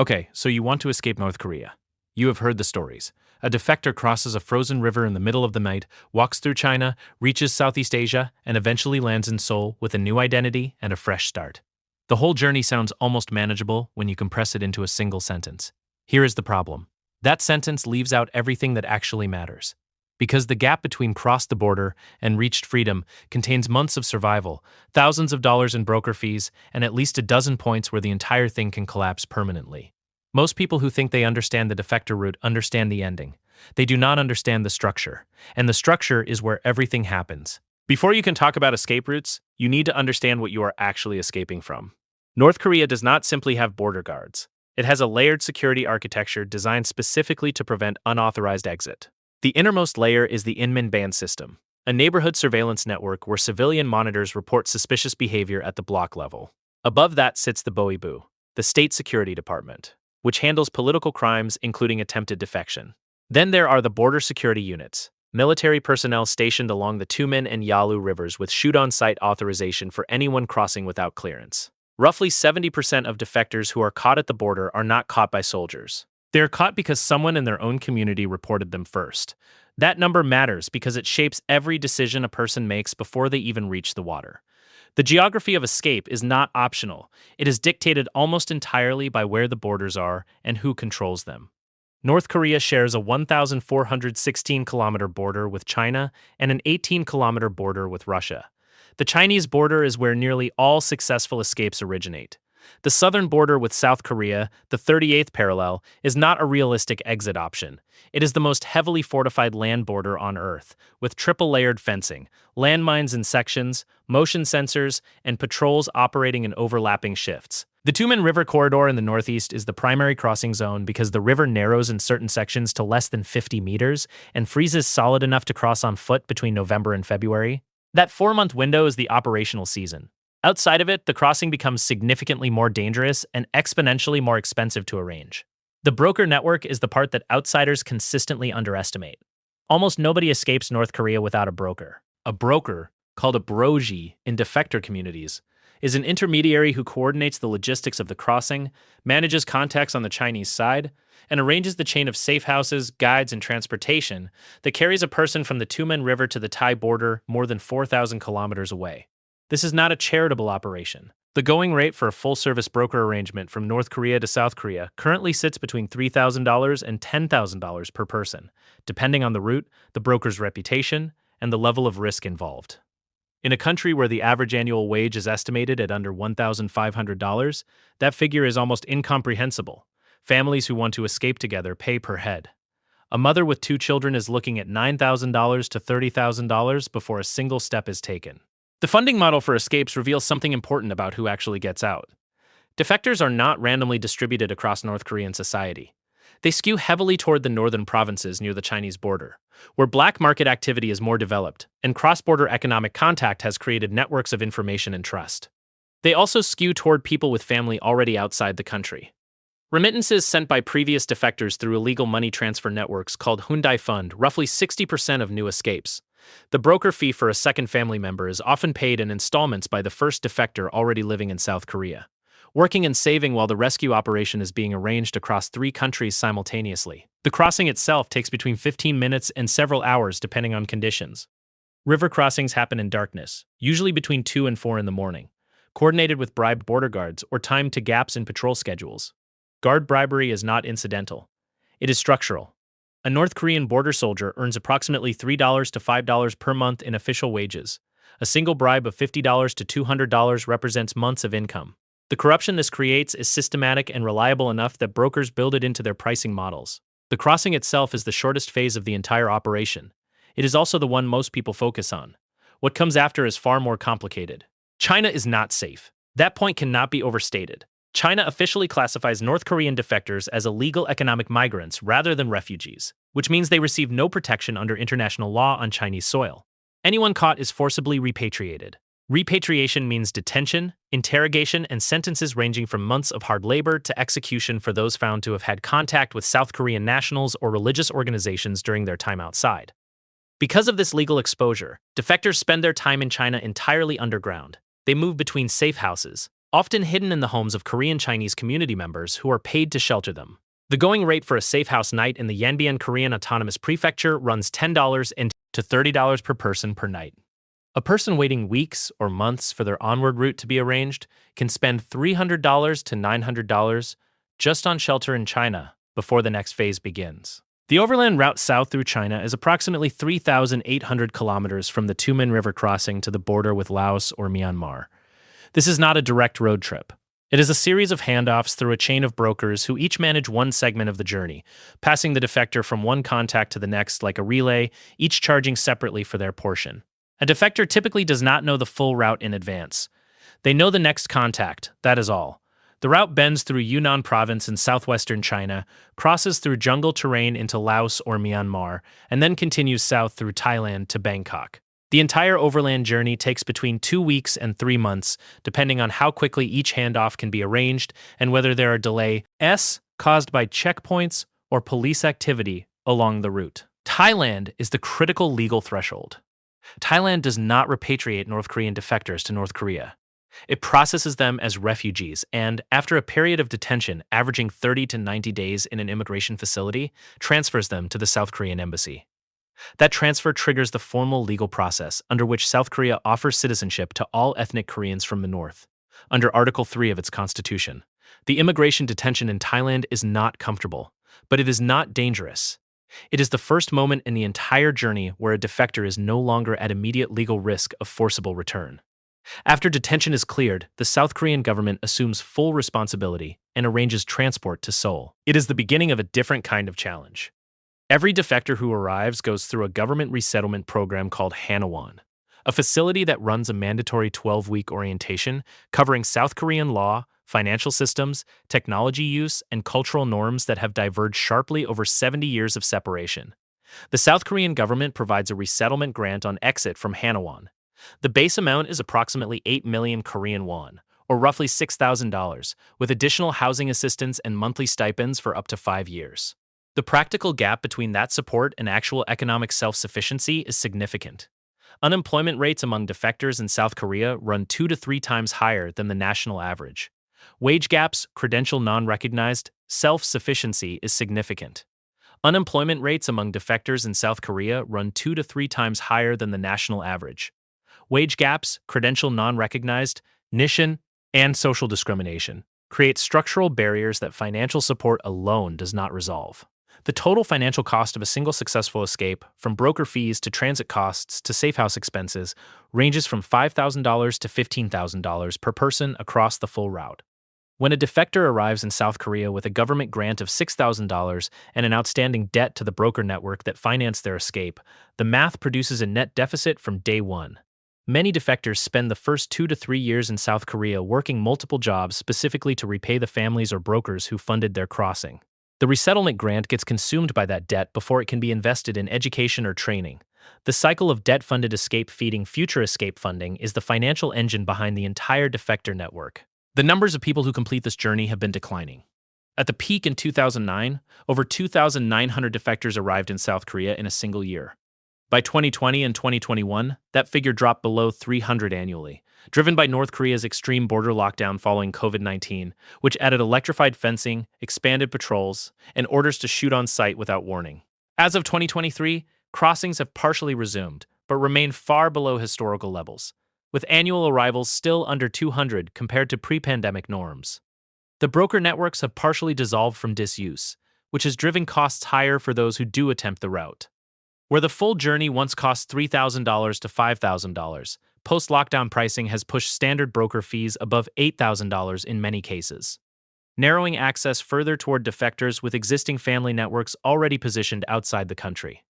Okay, so you want to escape North Korea. You have heard the stories. A defector crosses a frozen river in the middle of the night, walks through China, reaches Southeast Asia, and eventually lands in Seoul with a new identity and a fresh start. The whole journey sounds almost manageable when you compress it into a single sentence. Here is the problem. That sentence leaves out everything that actually matters. Because the gap between crossed the border and reached freedom contains months of survival, thousands of dollars in broker fees, and at least a dozen points where the entire thing can collapse permanently. Most people who think they understand the defector route understand the ending. They do not understand the structure, and the structure is where everything happens. Before you can talk about escape routes, you need to understand what you are actually escaping from. North Korea does not simply have border guards. It has a layered security architecture designed specifically to prevent unauthorized exit. The innermost layer is the inminban system, a neighborhood surveillance network where civilian monitors report suspicious behavior at the block level. Above that sits the Boibu, the State Security Department, which handles political crimes including attempted defection. Then there are the border security units, military personnel stationed along the Tumen and Yalu rivers with shoot-on-sight authorization for anyone crossing without clearance. Roughly 70% of defectors who are caught at the border are not caught by soldiers. They are caught because someone in their own community reported them first. That number matters because it shapes every decision a person makes before they even reach the water. The geography of escape is not optional. It is dictated almost entirely by where the borders are and who controls them. North Korea shares a 1,416-kilometer border with China and an 18-kilometer border with Russia. The Chinese border is where nearly all successful escapes originate. The southern border with South Korea, the 38th parallel, is not a realistic exit option. It is the most heavily fortified land border on Earth, with triple-layered fencing, landmines in sections, motion sensors, and patrols operating in overlapping shifts. The Tumen River corridor in the northeast is the primary crossing zone because the river narrows in certain sections to less than 50 meters and freezes solid enough to cross on foot between November and February. That 4-month window is the operational season. Outside of it, the crossing becomes significantly more dangerous and exponentially more expensive to arrange. The broker network is the part that outsiders consistently underestimate. Almost nobody escapes North Korea without a broker. A broker, called a broji in defector communities, is an intermediary who coordinates the logistics of the crossing, manages contacts on the Chinese side, and arranges the chain of safe houses, guides, and transportation that carries a person from the Tumen River to the Thai border more than 4,000 kilometers away. This is not a charitable operation. The going rate for a full-service broker arrangement from North Korea to South Korea currently sits between $3,000 and $10,000 per person, depending on the route, the broker's reputation, and the level of risk involved. In a country where the average annual wage is estimated at under $1,500, that figure is almost incomprehensible. Families who want to escape together pay per head. A mother with 2 children is looking at $9,000 to $30,000 before a single step is taken. The funding model for escapes reveals something important about who actually gets out. Defectors are not randomly distributed across North Korean society. They skew heavily toward the northern provinces near the Chinese border, where black market activity is more developed, and cross-border economic contact has created networks of information and trust. They also skew toward people with family already outside the country. Remittances sent by previous defectors through illegal money transfer networks called Hyundai Fund roughly 60% of new escapes. The broker fee for a second family member is often paid in installments by the first defector already living in South Korea, working and saving while the rescue operation is being arranged across 3 countries simultaneously. The crossing itself takes between 15 minutes and several hours depending on conditions. River crossings happen in darkness, usually between 2 and 4 in the morning, coordinated with bribed border guards or timed to gaps in patrol schedules. Guard bribery is not incidental. It is structural. A North Korean border soldier earns approximately $3 to $5 per month in official wages. A single bribe of $50 to $200 represents months of income. The corruption this creates is systematic and reliable enough that brokers build it into their pricing models. The crossing itself is the shortest phase of the entire operation. It is also the one most people focus on. What comes after is far more complicated. China is not safe. That point cannot be overstated. China officially classifies North Korean defectors as illegal economic migrants rather than refugees, which means they receive no protection under international law on Chinese soil. Anyone caught is forcibly repatriated. Repatriation means detention, interrogation, and sentences ranging from months of hard labor to execution for those found to have had contact with South Korean nationals or religious organizations during their time outside. Because of this legal exposure, defectors spend their time in China entirely underground. They move between safe houses, often hidden in the homes of Korean Chinese community members who are paid to shelter them. The going rate for a safe house night in the Yanbian Korean Autonomous Prefecture runs $10 to $30 per person per night. A person waiting weeks or months for their onward route to be arranged can spend $300 to $900 just on shelter in China before the next phase begins. The overland route south through China is approximately 3,800 kilometers from the Tumen River crossing to the border with Laos or Myanmar. This is not a direct road trip. It is a series of handoffs through a chain of brokers who each manage one segment of the journey, passing the defector from one contact to the next like a relay, each charging separately for their portion. A defector typically does not know the full route in advance. They know the next contact, that is all. The route bends through Yunnan province in southwestern China, crosses through jungle terrain into Laos or Myanmar, and then continues south through Thailand to Bangkok. The entire overland journey takes between 2 weeks and 3 months, depending on how quickly each handoff can be arranged and whether there are delays caused by checkpoints or police activity along the route. Thailand is the critical legal threshold. Thailand does not repatriate North Korean defectors to North Korea. It processes them as refugees and, after a period of detention averaging 30 to 90 days in an immigration facility, transfers them to the South Korean embassy. That transfer triggers the formal legal process under which South Korea offers citizenship to all ethnic Koreans from the North, under Article 3 of its constitution. The immigration detention in Thailand is not comfortable, but it is not dangerous. It is the first moment in the entire journey where a defector is no longer at immediate legal risk of forcible return. After detention is cleared, the South Korean government assumes full responsibility and arranges transport to Seoul. It is the beginning of a different kind of challenge. Every defector who arrives goes through a government resettlement program called Hanawon, a facility that runs a mandatory 12-week orientation covering South Korean law, financial systems, technology use, and cultural norms that have diverged sharply over 70 years of separation. The South Korean government provides a resettlement grant on exit from Hanawon. The base amount is approximately 8 million Korean won, or roughly $6,000, with additional housing assistance and monthly stipends for up to 5 years. The practical gap between that support and actual economic self-sufficiency is significant. Unemployment rates among defectors in South Korea run 2 to 3 times higher than the national average. Wage gaps, credential non-recognized, self-sufficiency is significant. Unemployment rates among defectors in South Korea run 2 to 3 times higher than the national average. Wage gaps, credential non-recognized, nishin, and social discrimination create structural barriers that financial support alone does not resolve. The total financial cost of a single successful escape, from broker fees to transit costs to safehouse expenses, ranges from $5,000 to $15,000 per person across the full route. When a defector arrives in South Korea with a government grant of $6,000 and an outstanding debt to the broker network that financed their escape, the math produces a net deficit from day one. Many defectors spend the first 2 to 3 years in South Korea working multiple jobs specifically to repay the families or brokers who funded their crossing. The resettlement grant gets consumed by that debt before it can be invested in education or training. The cycle of debt-funded escape feeding future escape funding is the financial engine behind the entire defector network. The numbers of people who complete this journey have been declining. At the peak in 2009, over 2,900 defectors arrived in South Korea in a single year. By 2020 and 2021, that figure dropped below 300 annually, driven by North Korea's extreme border lockdown following COVID-19, which added electrified fencing, expanded patrols, and orders to shoot on sight without warning. As of 2023, crossings have partially resumed, but remain far below historical levels, with annual arrivals still under 200 compared to pre-pandemic norms. The broker networks have partially dissolved from disuse, which has driven costs higher for those who do attempt the route. Where the full journey once cost $3,000 to $5,000, post-lockdown pricing has pushed standard broker fees above $8,000 in many cases, narrowing access further toward defectors with existing family networks already positioned outside the country.